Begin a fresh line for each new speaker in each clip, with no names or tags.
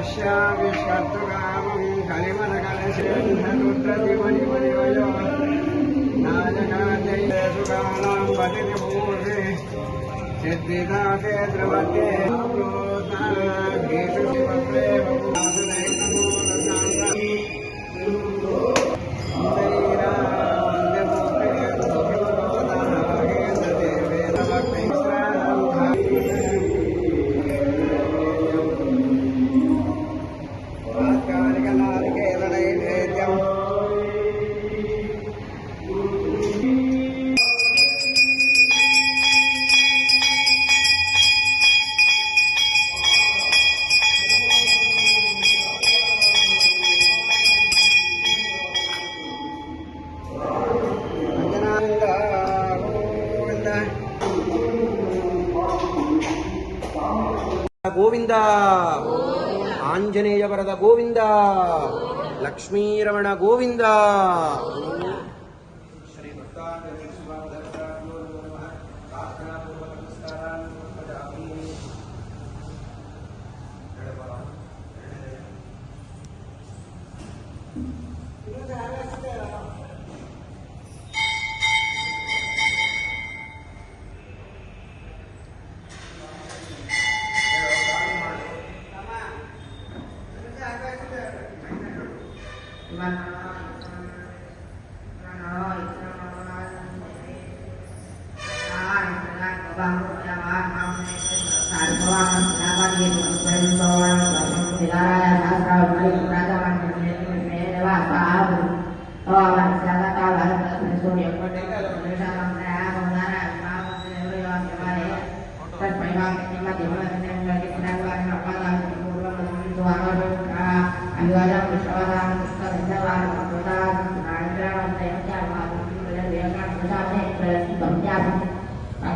आश्याविष्कर्तुकामं कलिमलकलशेन्धरुद्रदिवनिवनिवयो नायकाजये सुकानां पतिनिमूर्ते सिद्धिदाते द्रवते प्रोतागेषु शिवप्रे गोविंद आंजनेय वरद Govind लक्ष्मीरमण Govind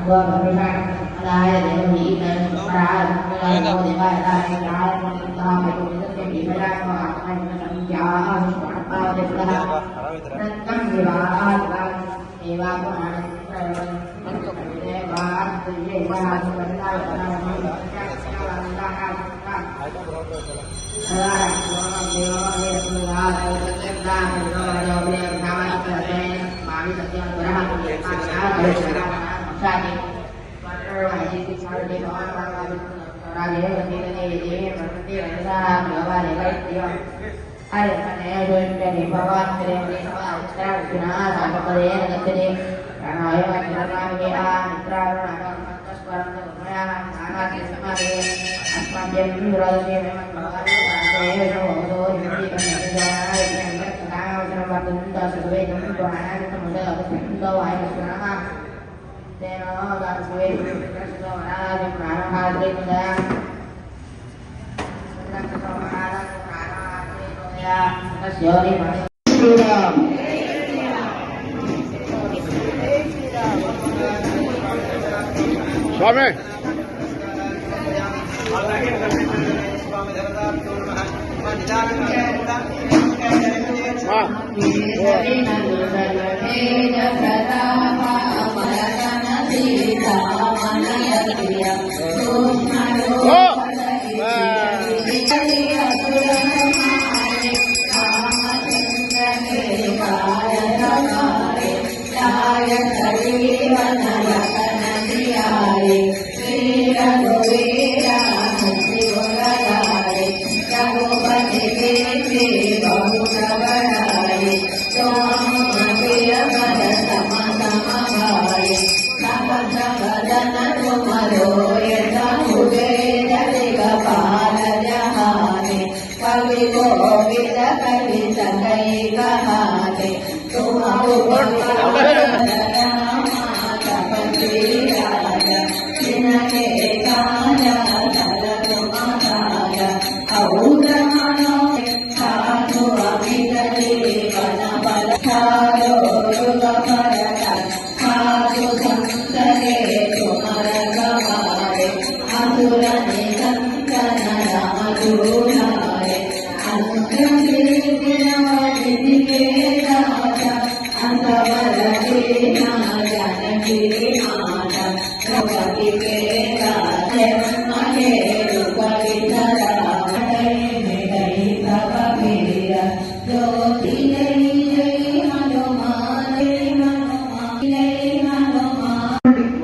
Vừa và bây giờ đây để nghĩ đến ra cái là thì vậy là cái ta phải cùng cái gì phải ra mà anh làm cho anh bảo để ra nên các gì là thì ba của anh để ba thì gì ba thì mình ra là mình
స్వామి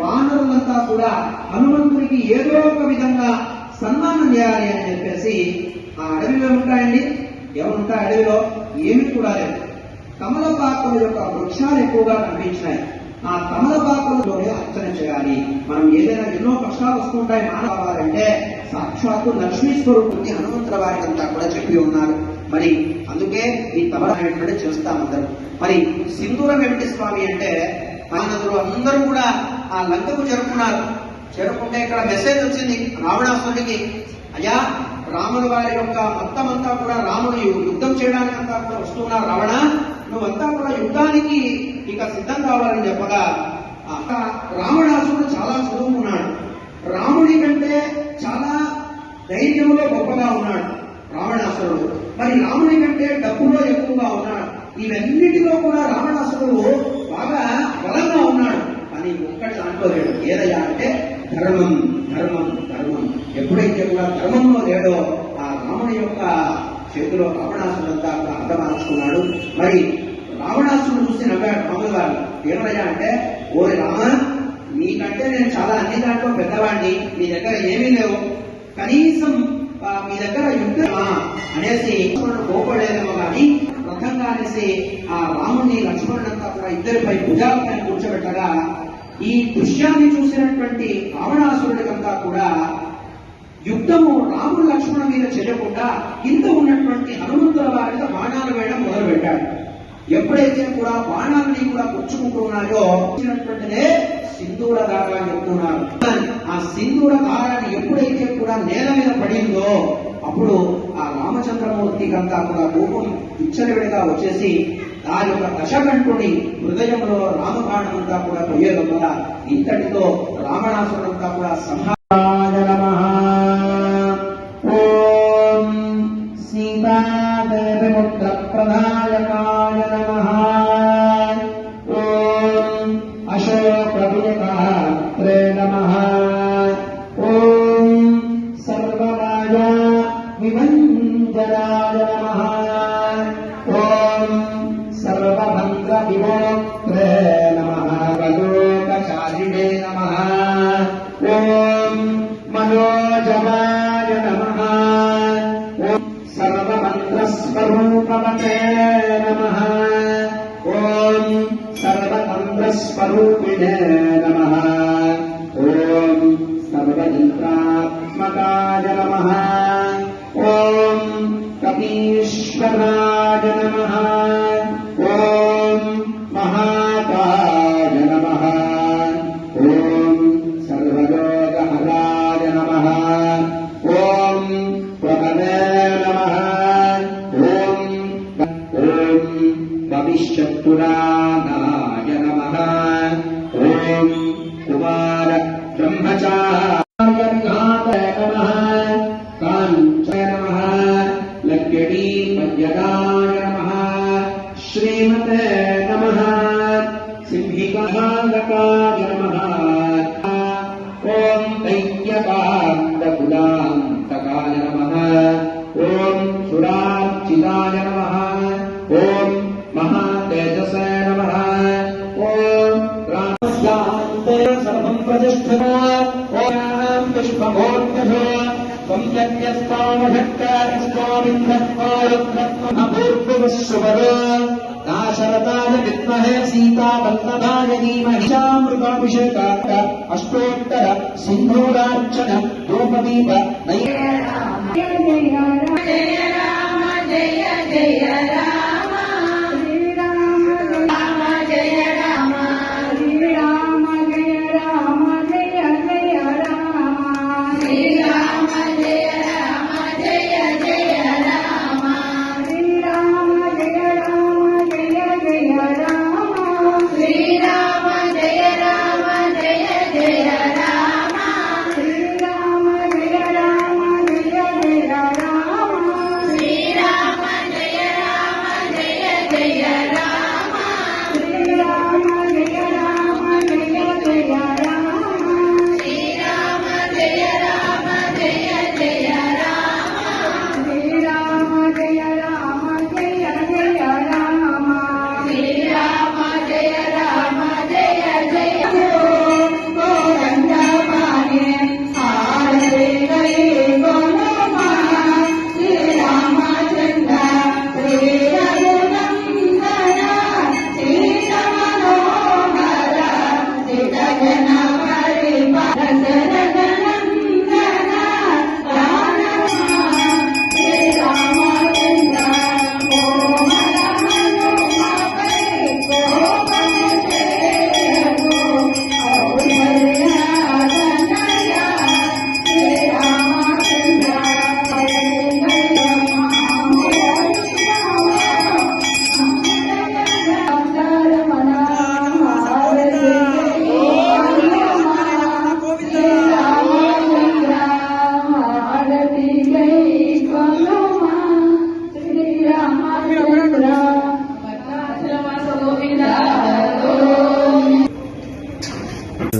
వానరులంతా కూడా హనుమంతుడికి ఏదో ఒక విధంగా సన్మానం చేయాలి అని చెప్పేసి ఆ అడవిలో ఉంటాయండి. ఎవరుంటాయి అడవిలో? ఏమి కూడా లేదు. తమలపాకుల యొక్క వృక్షాలు ఎక్కువగా కనిపించినాయి. ఆ తమలపాకులతోనే అర్చన చేయాలి. మనం ఏదైనా ఎన్నో కష్టాలు వస్తుంటాయి మానవాలంటే సాక్షాత్తు లక్ష్మీ స్వరూపుని హనుమంతుల వారికి అంతా కూడా చెప్పి ఉన్నారు. మరి అందుకే ఈ తమల చేస్తాం అందరూ. మరి సింధూరం ఏమిటి స్వామి అంటే మానవులు అందరూ కూడా ఆ లంకకు చేరుకున్నారు. చేరుకుంటే ఇక్కడ మెసేజ్ వచ్చింది రావణాసురుడికి, అయ్యా రాముల వారి యొక్క మొత్తం అంతా కూడా రాముడు యుద్ధం చేయడానికి అంతా కూడా వస్తున్నారు. రావణ, నువ్వంతా కూడా యుద్ధానికి ఇక సిద్ధం కావాలని చెప్పగా రావణాసురుడు చాలా చదువుకున్నాడు. రాముడి కంటే చాలా ధైర్యంలో గొప్పగా ఉన్నాడు రావణాసురుడు. మరి రాముడి కంటే డబ్బులో ఎక్కువగా ఉన్నాడు. ఇవన్నిటిలో కూడా రావణాసురుడు బాగా బలంగా ఉన్నాడు. కానీ ఒక్కటి దాంట్లో లేడు. ఏదయ్యా అంటే ధర్మం ధర్మం ధర్మం. ఎప్పుడైతే కూడా ధర్మంలో లేడో ఆ రాముడి యొక్క చేతిలో రావణాసురుడంతా అర్థమార్చుకున్నాడు. మరి రావణాసురుడు చూసి నవ్వాడు రాముల గారు. ఏమయ్యా అంటే, ఓరి రామ, నీకంటే నేను చాలా అన్ని దాంట్లో పెద్దవాడిని, నీ దగ్గర ఏమీ లేవు, కనీసం మీ దగ్గర యుద్ధమా అనేసి కోపడలేదేమో కానీ అర్థంగా అనేసి ఆ రాముని లక్ష్మణుడంతా కూడా ఇద్దరిపై భుజాలపై కూర్చోబెట్టగా ఈ దృశ్యాన్ని చూసినటువంటి రావణాసురుడికంతా కూడా యుద్ధము రాముడు లక్ష్మణ మీద చేయకుండా కింద ఉన్నటువంటి హనుమంతుల వారి మీద బాణాలు వేయడం మొదలు పెట్టాడు. ఎప్పుడైతే కూడా బాణాలని కూడా పుచ్చుకుంటున్నాయో వచ్చినటువంటిదే సింధూర ధార అని చెప్తున్నారు. ఆ సింధూర ధారాన్ని ఎప్పుడైతే కూడా నేల మీద పడిందో అప్పుడు ఆ రామచంద్రమూర్తికంతా కూడా కోపం విచ్చలవిడిగా వచ్చేసి దాని యొక్క దశకంఠుని హృదయంలో రామబాణమంతా కూడా పోయేది కదా. ఇంతటితో రావణాసురుడంతా కూడా సంహారాయ నమః. ఓం సీతాదేవిపుత్ర ప్రదాయకాయ నమః. ఓం అశోకవిజయకాత్రే నమః. ఓం సర్వరాయ విభంజనాయ నమః. ఓం సర్వభంగ విమోక్త్రే నమః. లోకశాలినే నమః. ఓం మనోజవాయ నమః. ఓం సర్వమంత్రస్వరూపవతే నమః. ఓం సర్వతంత్రస్వరూపిణే నమః. ఓం సర్వయంత్రాత్మకాయ నమః. ఓం కపీశ్వరాయ నమః. ఓం మహాకాయ నమః. ఓం సర్వయోగహరాయ నమః. ఓం ప్రభవే నమః. ఓం ఓం భవిష్యత్పురాణాయ నమః. ఓం కుమార బ్రహ్మచార్య నమః. కాంచయ నమః. లక్ష్మీ పద్యదాయ నమః. శ్రీమతే నమః. సింహికాయ నమః. ఓం దైత్యకాంతకులాంతకాయ నమః. ఓం సురార్చితాయ నమః. ఓం మహాతేజసే నమః. ఓం రామస్యాంతే సర్వం ప్రతిష్ఠిత. ఓం పుష్పమోర్ధ త్వం యజ్ఞస్వామభక్తాస్వామింద్రత్వాయుక్తమభూర్భువస్సువరో దాశరథాయ విద్మహే సీతావల్లభాయ ధీమహి. చామృతాభిషేకార్థ అష్టోత్తర సింధూరార్చన ధూపదీప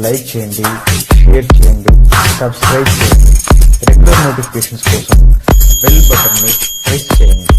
లైక్ చేయండి, షేర్ చేయండి, సబ్స్క్రైబ్ చేయండి. రెగ్యులర్ నోటిఫికేషన్స్ కోసం బెల్ బటన్ని ప్రెస్ చేయండి.